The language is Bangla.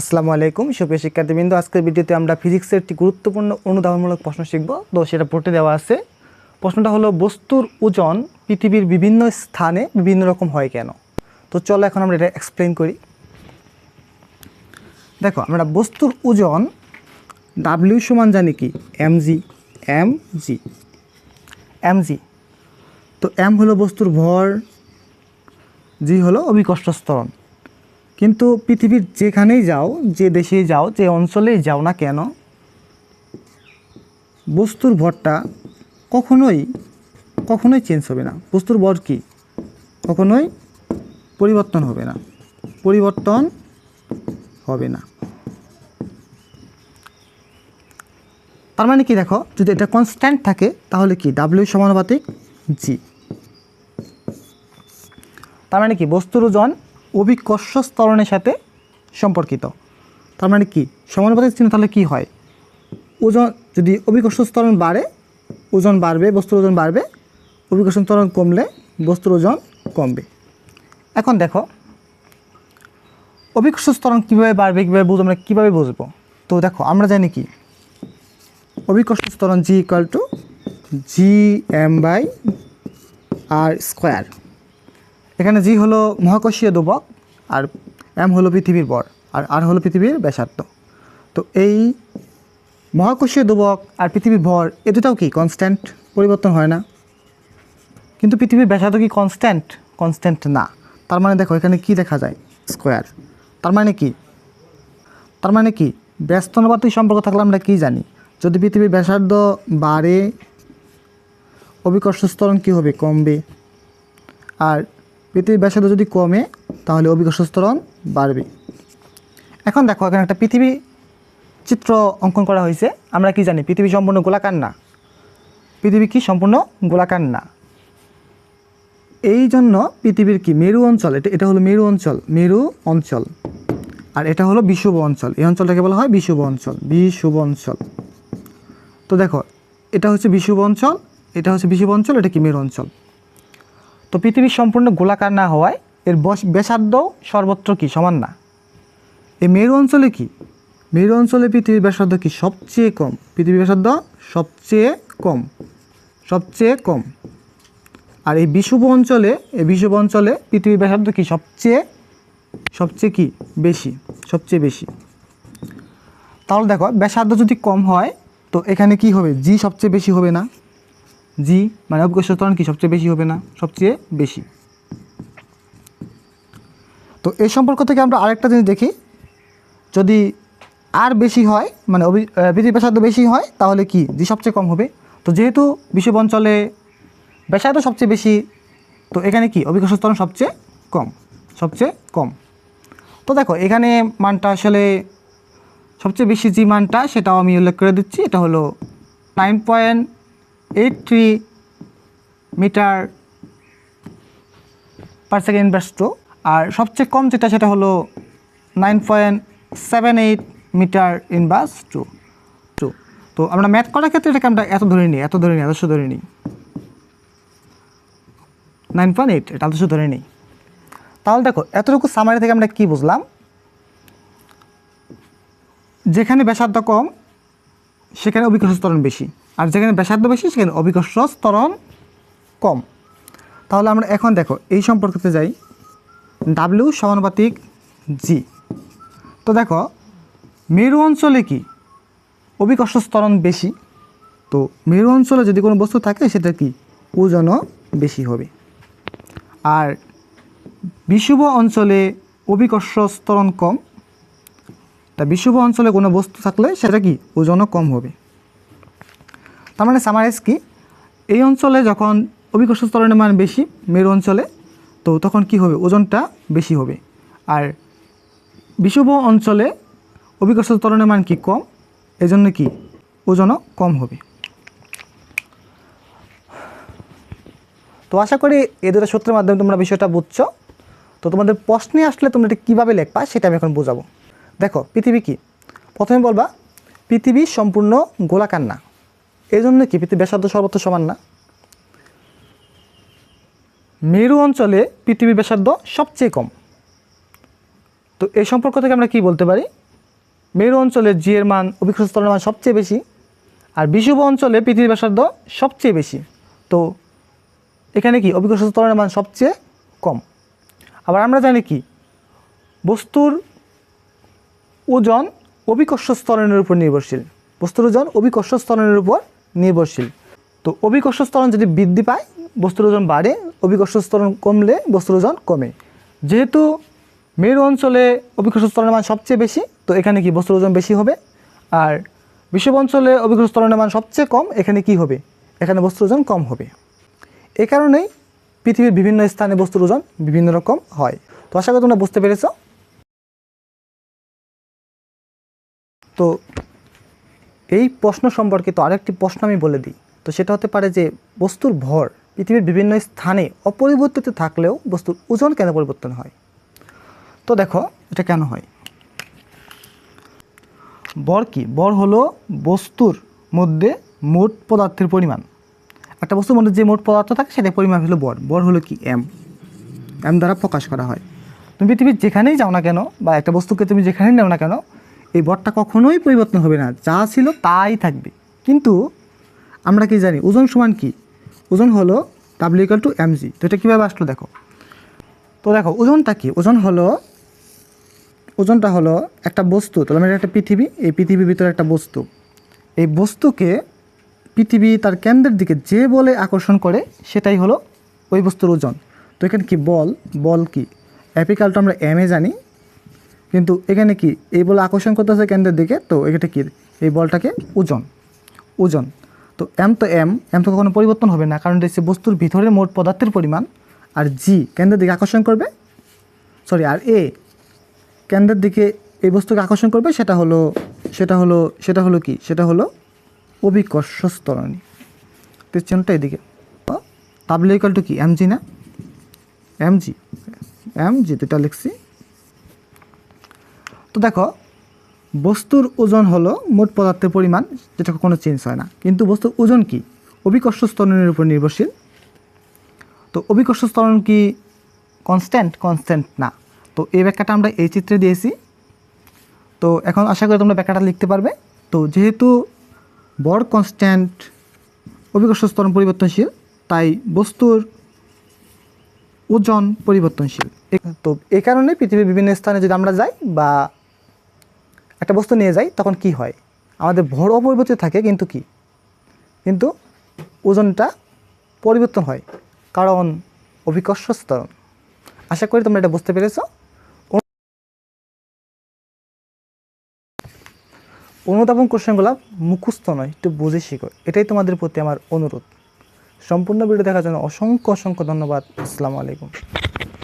আসসালামু আলাইকুম সুপ্রিয় শিক্ষার্থীবৃন্দ, আজকের ভিডিওতে আমরা ফিজিক্সের একটি গুরুত্বপূর্ণ অনুধাবনমূলক প্রশ্ন শিখব। তো সেটা পড়তে দেওয়া আছে। প্রশ্নটা হলো, বস্তুর ওজন পৃথিবীর বিভিন্ন স্থানে বিভিন্ন রকম হয় কেন? তো চলো এখন আমরা এটা এক্সপ্লেন করি। দেখো, আমরা বস্তুর ওজন ডাব্লিউ সমান জানি কি এমজি। তো এম হলো বস্তুর ভর, জি হলো অভিকর্ষ ত্বরণ। কিন্তু পৃথিবীর যেখানেই যাও, যে দেশেই যাও, যে অঞ্চলেই যাও না কেন, বস্তুর ভরটা কখনোই চেঞ্জ হবে না। বস্তুর ভর কি কখনোই পরিবর্তন হবে না। তার মানে কি, দেখো, যদি এটা কনস্ট্যান্ট থাকে তাহলে কি ডাব্লিউ সমানুপাতিক জি। তার মানে কি বস্তুর ওজন অভিকর্ষ ত্বরণের সাথে সম্পর্কিত। তার মানে কি সমানুপাতিক চিহ্ন, তাহলে কি হয়, ওজন যদি অভিকর্ষ ত্বরণ বাড়ে ওজন বাড়বে, বস্তুর ওজন বাড়বে। অভিকর্ষ ত্বরণ কমলে বস্তুর ওজন কমবে। এখন দেখো, অভিকর্ষ ত্বরণ কীভাবে বাড়বে, আমরা কীভাবে বুঝবো? তো দেখো, আমরা জানি কি অভিকর্ষ ত্বরণ g equal to G M by R square. এখানে জি হলো মহাকর্ষীয় ধ্রুবক, আর এম হলো পৃথিবীর ভর, আর আর হলো পৃথিবীর ব্যাসার্ধ। তো এই মহাকর্ষীয় ধ্রুবক আর পৃথিবীর ভর এ দুটাও কি কনস্ট্যান্ট, পরিবর্তন হয় না। কিন্তু পৃথিবীর ব্যাসার্ধ কি কনস্ট্যান্ট না। তার মানে দেখো, এখানে কি দেখা যায়, স্কোয়ার। তার মানে কি ব্যস্ত অনুপাতিক সম্পর্ক থাকলে আমরা কি জানি, যদি পৃথিবীর ব্যাসার্ধ বাড়ে অভিকর্ষ ত্বরণ কী হবে, কমবে। আর পৃথিবীর ব্যাসার্ধ যদি কমে তাহলে অভিকর্ষ ত্বরণ বাড়বে। এখন দেখো, এখানে একটা পৃথিবী চিত্র অঙ্কন করা হয়েছে। আমরা কি জানি, পৃথিবী সম্পূর্ণ গোলাকার না। পৃথিবী কি সম্পূর্ণ গোলাকার না, এই জন্য পৃথিবীর কি মেরু অঞ্চল, এটা হলো মেরু অঞ্চল, আর এটা হলো বিষুব অঞ্চল। এই অঞ্চলটাকে বলা হয় বিষুব অঞ্চল। তো দেখো, এটা হচ্ছে বিষুব অঞ্চল, এটা কি মেরু অঞ্চল। তো পৃথিবী সম্পূর্ণ গোলাকার না হওয়ায় এর ব্যাসার্ধও সর্বত্র কি সমান না। এই মেরু অঞ্চলে পৃথিবীর ব্যাসার্ধ কি সবচেয়ে কম, পৃথিবীর ব্যাসার্ধ সবচেয়ে কম। আর এই বিষুব অঞ্চলে পৃথিবীর ব্যাসার্ধ কি সবচেয়ে কি বেশি। তাহলে দেখো, ব্যাসার্ধ যদি কম হয় তো এখানে কি হবে, জি সবচেয়ে বেশি হবে না। জি মানে অভিকর্ষ ত্বরণ কি সবচেয়ে বেশি হবে না, সবচেয়ে বেশি। তো এই সম্পর্ক থেকে আমরা আরেকটা জিনিস দেখি, যদি আর বেশি হয়, মানে পৃথিবীর ব্যাসার্ধ বেশি হয়, তাহলে কি জি সবচেয়ে কম হবে। তো যেহেতু বিষুব অঞ্চলে ব্যাসার্ধ সবচেয়ে বেশি, তো এখানে কি অভিকর্ষ ত্বরণ সবচেয়ে কম। তো দেখো, এখানে মানটা আসলে সবচেয়ে বেশি যে মানটা, সেটাও আমি উল্লেখ করে দিচ্ছি। এটা হলো 9.83 metre per second inverse two. আর সবচেয়ে কম যেটা, সেটা হলো 9.78 মিটার ইনভার্স টু। তো আমরা ম্যাথ করার ক্ষেত্রে এটাকে আমরা আদর্শ ধরে নিই 9.8, এটা আদর্শ ধরে নিই। তাহলে দেখো, এতটুকু সামারি থেকে আমরা কি বুঝলাম, যেখানে ব্যাসার্ধ কম সেখানে অভিকর্ষ ত্বরণ বেশি, আর যেখানে ব্যাসার্ধ বেশি সেখানে অভিকর্ষ ত্বরণ কম। তাহলে আমরা এখন দেখো এই সম্পর্কতে যাই, ডাব্লিউ সমানুপাতিক জি। তো দেখো, মেরু অঞ্চলে কি অভিকর্ষ ত্বরণ বেশি। তো মেরু অঞ্চলে যদি কোনো বস্তু থাকে সেটা কি ওজনও বেশি হবে। আর বিষুব অঞ্চলে অভিকর্ষ ত্বরণ কম, তা বিষুব অঞ্চলে কোনো বস্তু থাকলে সেটা কি ওজনও কম হবে। তার মানে সামারাইজ কি, এই অঞ্চলে যখন অভিকর্ষ ত্বরণের মান বেশি মেরু অঞ্চলে, তো তখন কি হবে, ওজনটা বেশি হবে। আর বিষুব অঞ্চলে অভিকর্ষ ত্বরণের মান কি কম, এজন্য কি ওজনও কম হবে। তো আশা করি এই দুটো সূত্রের মাধ্যমে তোমরা বিষয়টা বুঝছো। তো তোমাদের প্রশ্নে আসলে তোমরা এটা কীভাবে লিখবা সেটা আমি এখন বোঝাবো। দেখো, পৃথিবী কি, প্রথমে বলবা পৃথিবী সম্পূর্ণ গোলাকার না, এই জন্য কি পৃথিবীর ব্যাসার্ধ সর্বত্র সমান না। মেরু অঞ্চলে পৃথিবীর ব্যাসার্ধ সবচেয়ে কম। তো এই সম্পর্ক থেকে আমরা কি বলতে পারি, মেরু অঞ্চলে জি এর মান অভিকর্ষ ত্বরণের মান সবচেয়ে বেশি, আর বিষুব অঞ্চলে পৃথিবীর ব্যাসার্ধ সবচেয়ে বেশি। তো এখানে কি অভিকর্ষ ত্বরণের মান সবচেয়ে কম। আবার আমরা জানি কি বস্তুর ওজন অভিকর্ষ ত্বরণের উপর নির্ভরশীল, বস্তুর ওজন অভিকর্ষ ত্বরণের উপর নির্ভরশীল। তো অভিকর্ষ ত্বরণ যদি বৃদ্ধি পায় বস্তুর ওজন বাড়ে, অভিকর্ষ ত্বরণ কমলে বস্তুর ওজন কমে। যেহেতু মেরু অঞ্চলে অভিকর্ষ ত্বরণের মান সবচেয়ে বেশি, তো এখানে কি বস্তুর ওজন বেশি হবে। আর বিষুব অঞ্চলে অভিকর্ষ ত্বরণের মান সবচেয়ে কম, এখানে কি হবে, এখানে বস্তুর ওজন কম হবে। এই কারণেই পৃথিবীর বিভিন্ন স্থানে বস্তুর ওজন বিভিন্ন রকম হয়। তো আশা করি তোমরা বুঝতে পেরেছ। তো এই প্রশ্ন সম্পর্কিত আরেকটি প্রশ্ন আমি বলে দিই। তো সেটা হতে পারে যে বস্তুর ভর পৃথিবীর বিভিন্ন স্থানে অপরিবর্তিত থাকলেও বস্তুর ওজন কেন পরিবর্তন হয়। তো দেখো এটা কেন হয়। ভর কি? ভর হলো বস্তুর মধ্যে মোট পদার্থের পরিমাণ। একটা বস্তুর মধ্যে যে মোট পদার্থ থাকে সেটা পরিমাণ হলো ভর। ভর হলো কি এম, এম দ্বারা প্রকাশ করা হয়। তুমি পৃথিবীর যেখানেই যাও না কেন বা একটা বস্তুকে তুমি যেখানেই নাও না কেন, এই ভরটা কখনোই পরিবর্তন হবে না, যা ছিল তাই থাকবে। কিন্তু আমরা কি জানি ওজন সমান কি? ওজন হলো W = mg। তো এটা কীভাবে আসলো দেখো। তো দেখো ওজনটা কি? ওজনটা হলো একটা বস্তু, তাহলে আমরা একটা পৃথিবী, এই পৃথিবীর ভিতরে একটা বস্তু, এই বস্তুকে পৃথিবী তার কেন্দ্রের দিকে যে বলে আকর্ষণ করে সেটাই হলো ওই বস্তুর ওজন। তো এখানে কি বল কি অ্যাপিকালটা আমরা এমে জানি, কিন্তু এখানে কি এই বলে আকর্ষণ করতেছে কেন্দ্রের দিকে, তো এটা কি এই বলটাকে ওজন। তো এম তো কখনো পরিবর্তন হবে না, কারণ এটা হচ্ছে বস্তুর ভিতরে মোট পদার্থের পরিমাণ। আর জি কেন্দ্রের দিকে আকর্ষণ করবে, আর এ কেন্দ্রের দিকে এই বস্তুকে আকর্ষণ করবে, সেটা হলো কি, সেটা হলো অভিকর্ষ ত্বরণী। তো চিহ্নটা এদিকে। W = কি mg না, mg যেটা লিখছি। তো দেখো বস্তুর ওজন হলো মোট পদার্থের পরিমাণ, যেটা কোনো চেঞ্জ হয় না। কিন্তু বস্তুর ওজন কি অভিকর্ষ ত্বরণের উপর নির্ভরশীল। তো অভিকর্ষ ত্বরণ কি কনস্ট্যান্ট না। তো এই ব্যাখ্যাটা আমরা এই চিত্রে দিয়েছি। তো এখন আশা করি তোমরা ব্যাখ্যাটা লিখতে পারবে। তো যেহেতু ভর কনস্ট্যান্ট, অভিকর্ষ ত্বরণ পরিবর্তনশীল, তাই বস্তুর ওজন পরিবর্তনশীল। তো এই কারণে পৃথিবীর বিভিন্ন স্থানে যদি আমরা যাই বা একটা বস্তু নিয়ে যাই, তখন কি হয়, আমাদের ভর অপরিবর্তিত থাকে, কিন্তু ওজনটা পরিবর্তন হয়, কারণ অভিকর্ষ ত্বরণ। আশা করি তোমরা এটা বুঝতে পেরেছো। অনুধাবন কোশ্চেনগুলো মুখস্থ নয়, একটু বুঝে শিখো, এটাই তোমাদের প্রতি আমার অনুরোধ। সম্পূর্ণ ভিডিও দেখার জন্য অসংখ্য ধন্যবাদ। আসসালামু আলাইকুম।